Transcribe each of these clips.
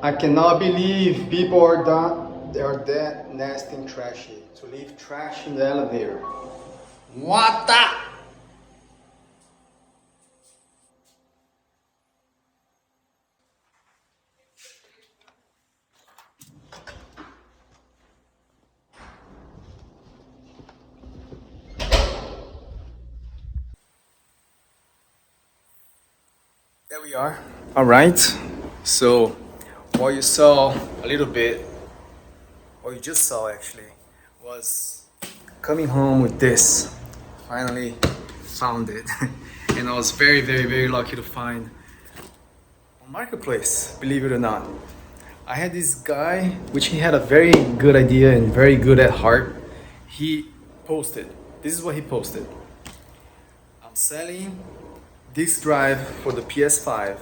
I cannot believe people are done. They are that nasty and trashy to leave trash in the elevator. What the? There we are. All right. So, what you saw a little bit, what you just saw actually, was coming home with this. Finally found it. And I was very, very, very lucky to find on Marketplace, believe it or not. I had this guy, which he had a very good idea and very good at heart. He posted, this is what he posted. I'm selling this drive for the PS5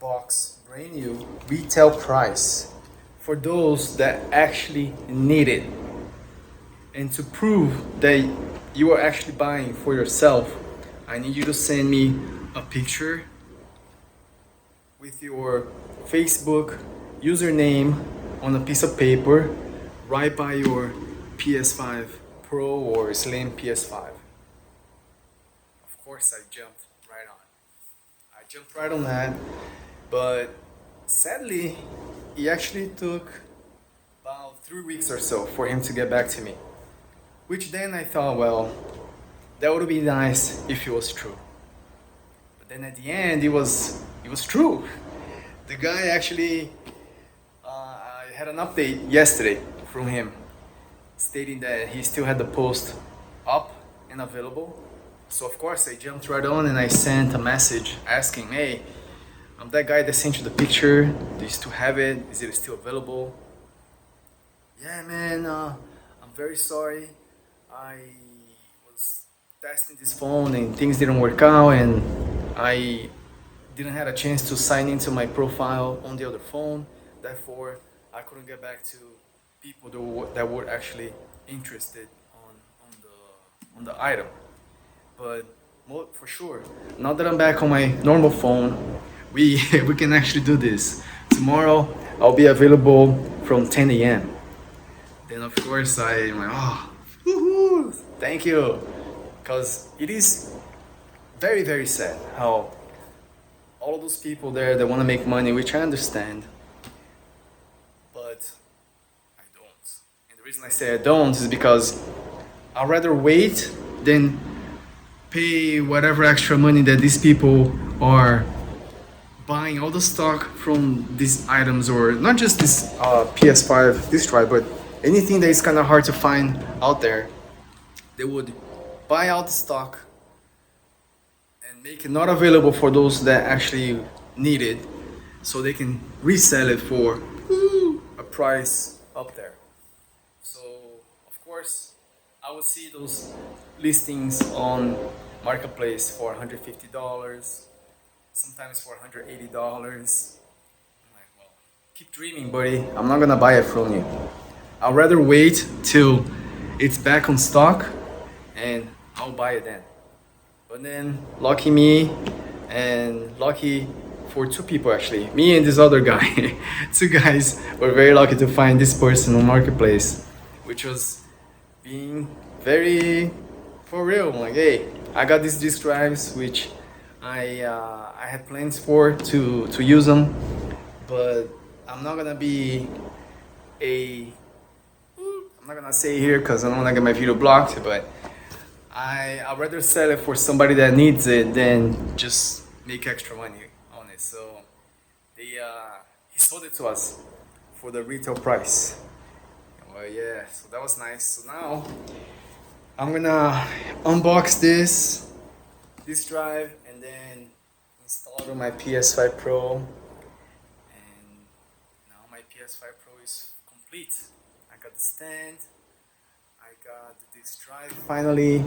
box, brand new, retail price for those that actually need it. And to prove that you are actually buying for yourself, I need you to send me a picture with your Facebook username on a piece of paper right by your PS5 Pro or Slim PS5. Of course, I jumped right on. I jumped right on that, but sadly, it actually took about 3 weeks or so for him to get back to me. Which then I thought, well, that would be nice if it was true. But then at the end, it was true. The guy actually, I had an update yesterday from him stating that he still had the post up and available. So of course I jumped right on and I sent a message asking, hey, I'm that guy that sent you the picture. Do you still have it? Is it still available? Yeah, man, I'm very sorry. I was testing this phone and things didn't work out and I didn't have a chance to sign into my profile on the other phone. Therefore, I couldn't get back to people that were actually interested on the item. But for sure, now that I'm back on my normal phone, we can actually do this. Tomorrow, I'll be available from 10 a.m. Then of course I'm like, oh, woohoo, thank you. Because it is very, very sad how all of those people there that want to make money, which I understand, but I don't. And the reason I say I don't is because I'd rather wait than pay whatever extra money that these people are buying all the stock from these items, or not just this PS5 disk drive, but anything that is kind of hard to find out there. They would buy out the stock and make it not available for those that actually need it, so they can resell it for a price up there. So of course I would see those listings on Marketplace for $150, sometimes for $180. I'm like, well, keep dreaming, buddy. I'm not gonna buy it from you. I'd rather wait till it's back on stock and I'll buy it then. But then, lucky me, and lucky for two people actually, me and this other guy. Two guys were very lucky to find this person on Marketplace, which was being very for real. I'm like, hey, I got these disk drives, which I had plans for to use them, but I'm not gonna be I'm not gonna say here because I don't want to get my video blocked, but I'd rather sell it for somebody that needs it than just make extra money on it. So he sold it to us for the retail price. Well, yeah, so that was nice. So now I'm gonna unbox this drive and then install it on my PS5 Pro. And now my PS5 Pro is complete. I got the stand, I got this drive finally.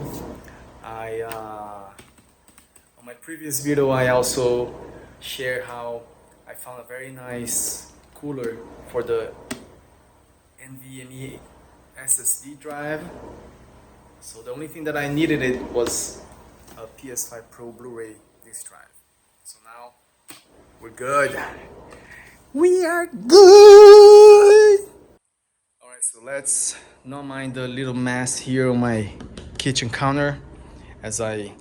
On my previous video I also shared how I found a very nice cooler for the NVMe SSD drive. So the only thing that I needed it was a PS5 Pro Blu-ray disc drive. So now we're good. We are good. All right, so let's not mind the little mess here on my kitchen counter, as I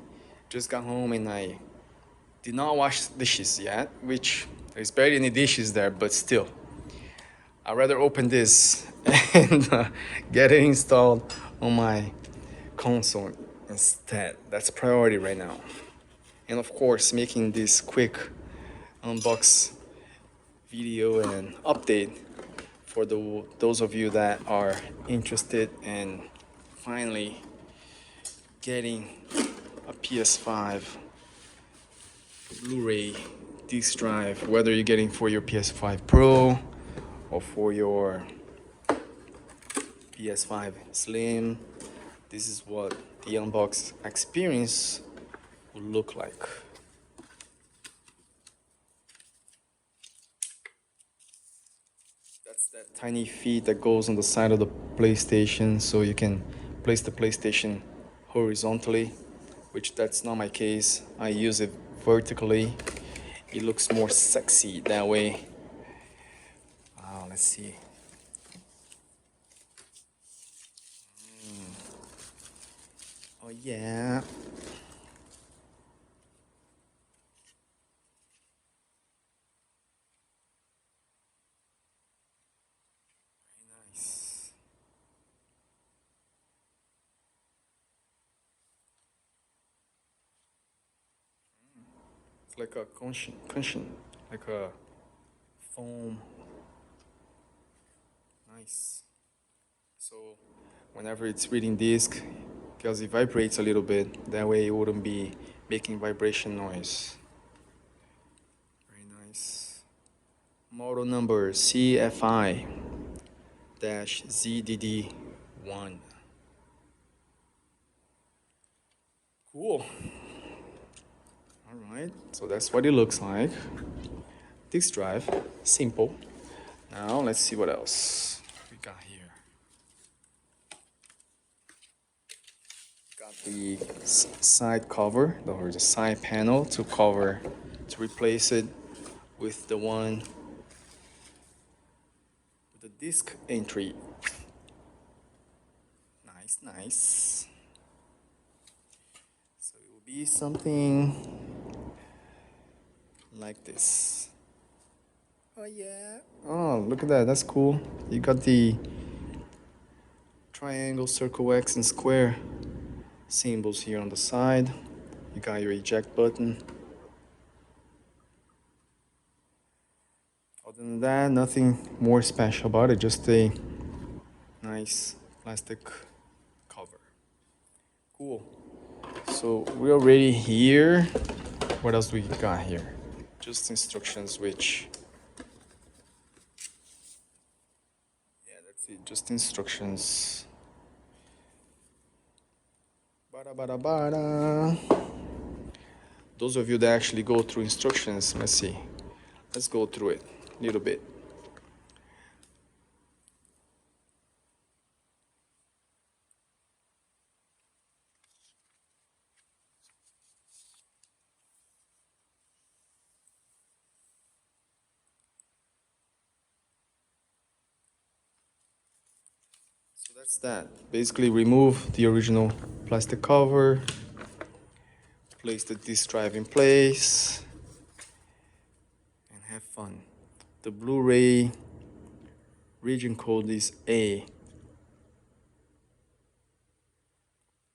just got home and I did not wash dishes yet, which there's barely any dishes there, but still. I'd rather open this and get it installed on my console instead. That's priority right now. And of course, making this quick unbox video and update for those of you that are interested in finally getting a PS5 Blu-ray disc drive, whether you're getting for your PS5 Pro or for your PS5 Slim. This is what the unbox experience will look like. That's that tiny feet that goes on the side of the PlayStation, so you can place the PlayStation horizontally, which that's not my case. I use it vertically. It looks more sexy that way. Let's see. Oh yeah. Nice. It's like a cushion, like a foam. Nice. So whenever it's reading disc, because it vibrates a little bit, that way it wouldn't be making vibration noise. Very nice. Model number CFI-ZDD1. Cool. All right, so that's what it looks like. Disk drive, simple. Now let's see what else we got here. Got the side cover, or the side panel to replace it with the one with the disk entry. Nice, nice. So it will be something like this. Oh yeah. Oh, look at that. That's cool. You got the triangle, circle, X, and square symbols here on the side. You got your eject button. Other than that, nothing more special about it. Just a nice plastic cover. Cool. So we're already here. What else do we got here? Just instructions, which... yeah, that's it. Just instructions. Bada bada bada. Those of you that actually go through instructions, let's see. Let's go through it a little bit. So that's that. Basically remove the original plastic cover, place the disk drive in place, and have fun. The Blu-ray region code is A,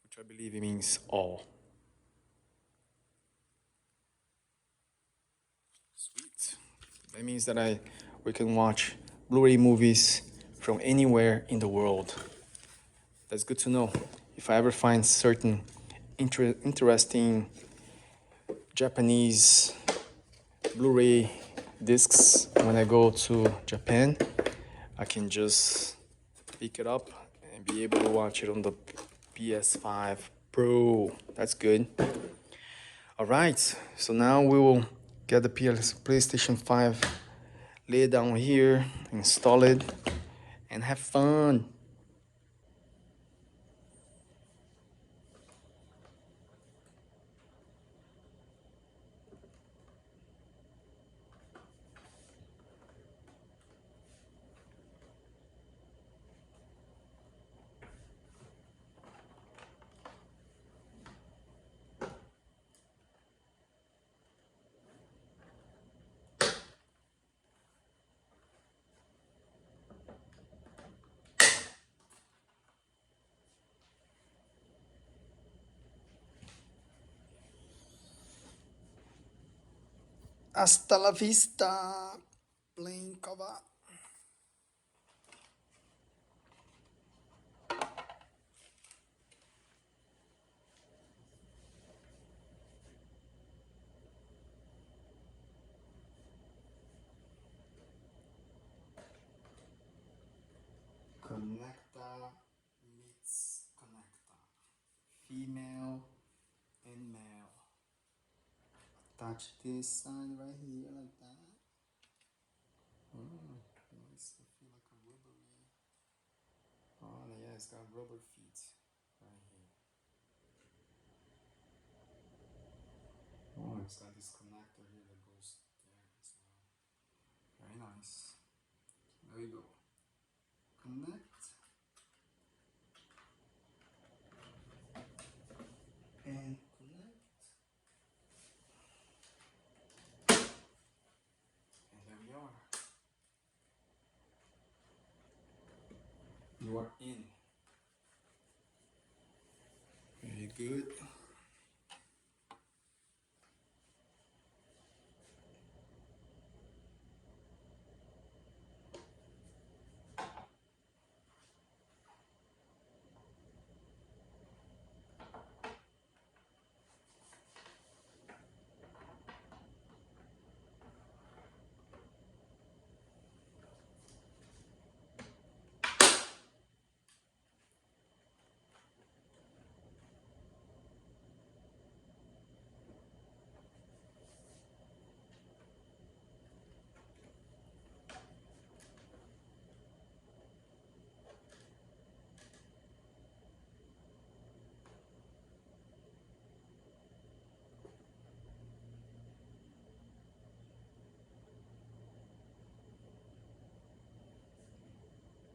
which I believe it means all. Sweet. That means that we can watch Blu-ray movies from anywhere in the world. That's good to know. If I ever find certain interesting Japanese Blu-ray discs when I go to Japan, I can just pick it up and be able to watch it on the PS5 Pro. That's good. All right, so now we will get the PlayStation 5, lay it down here, install it, and have fun. Hasta la vista, plain cover. Connecta meets connecta. Female and male. Touch this side right here like that. Nice. I feel like a rubbery. Oh yeah, it's got rubber feet right here. Oh, it's got this connector here that goes there as well. Very nice. There you go. Connect and connect. And there we are. You are in. Very good.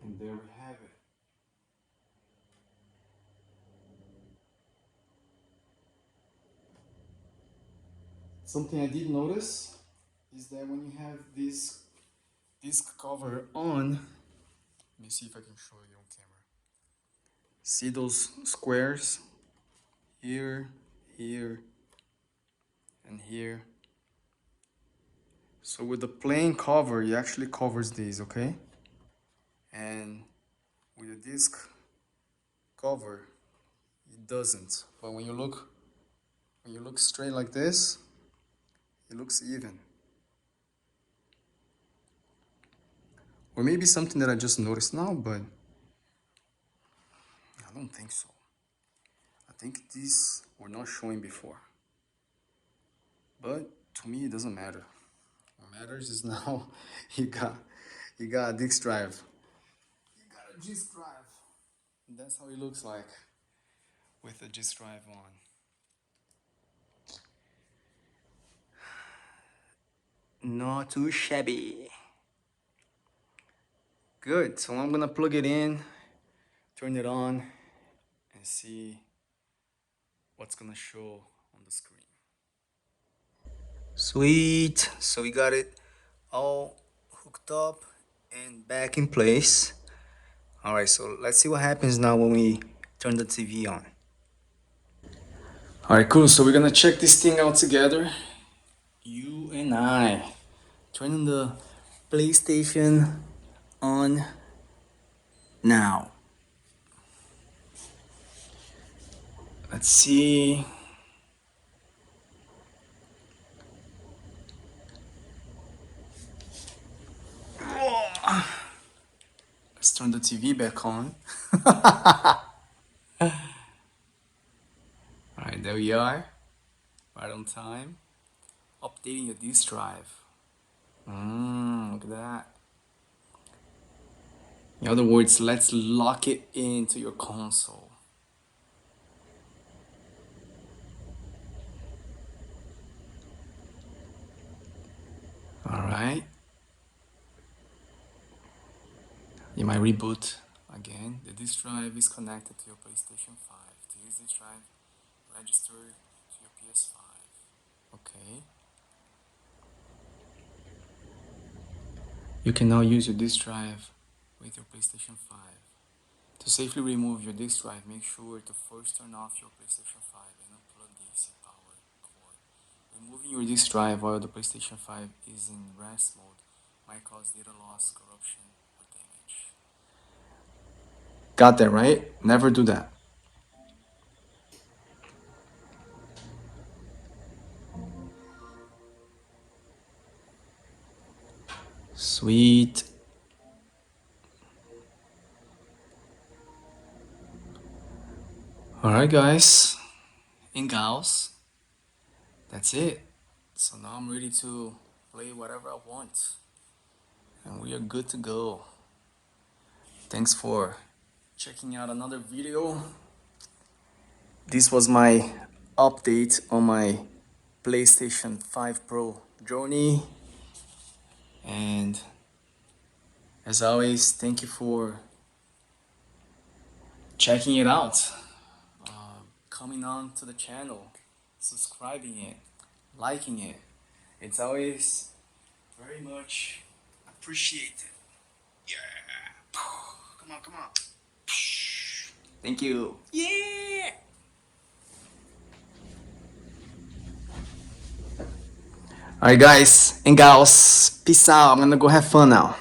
And there we have it. Something I did notice is that when you have this disc cover on, let me see if I can show you on camera. See those squares here, here, and here. So with the plain cover, it actually covers these, okay? And with the disc cover, it doesn't. But when you look straight like this, it looks even. Or maybe something that I just noticed now, but I don't think so. I think these were not showing before. But to me, it doesn't matter. What matters is now you got a disc drive. You got a disc drive. And that's how it looks like with the disc drive on. Not too shabby. Good. So I'm gonna plug it in, turn it on, and see what's gonna show on the screen. Sweet. So we got it all hooked up and back in place. All right, so let's see what happens now when we turn the TV on. All right, cool. So we're gonna check this thing out together. You and I. Turning the PlayStation on now. Let's see. Let's turn the TV back on. Alright, there we are. Right on time. Updating the disk drive. Look at that. In other words, let's lock it into your console. Alright. You might reboot again. The disk drive is connected to your PlayStation 5. To use this drive, register to your ps5. Okay. You can now use your disk drive with your PlayStation 5. To safely remove your disk drive, make sure to first turn off your PlayStation 5 and unplug the AC power cord. Removing your disk drive while the PlayStation 5 is in rest mode might cause data loss, corruption, or damage. Got that right? Never do that. Sweet. Alright, guys and gals, that's it. So now I'm ready to play whatever I want, and we are good to go. Thanks for checking out another video. This was my update on my PlayStation 5 Pro journey, and as always, thank you for checking it out, coming on to the channel, subscribing it, liking it. It's always very much appreciated. Yeah. Come on, come on. Thank you. Yeah. Alright, guys and gals, peace out. I'm gonna go have fun now.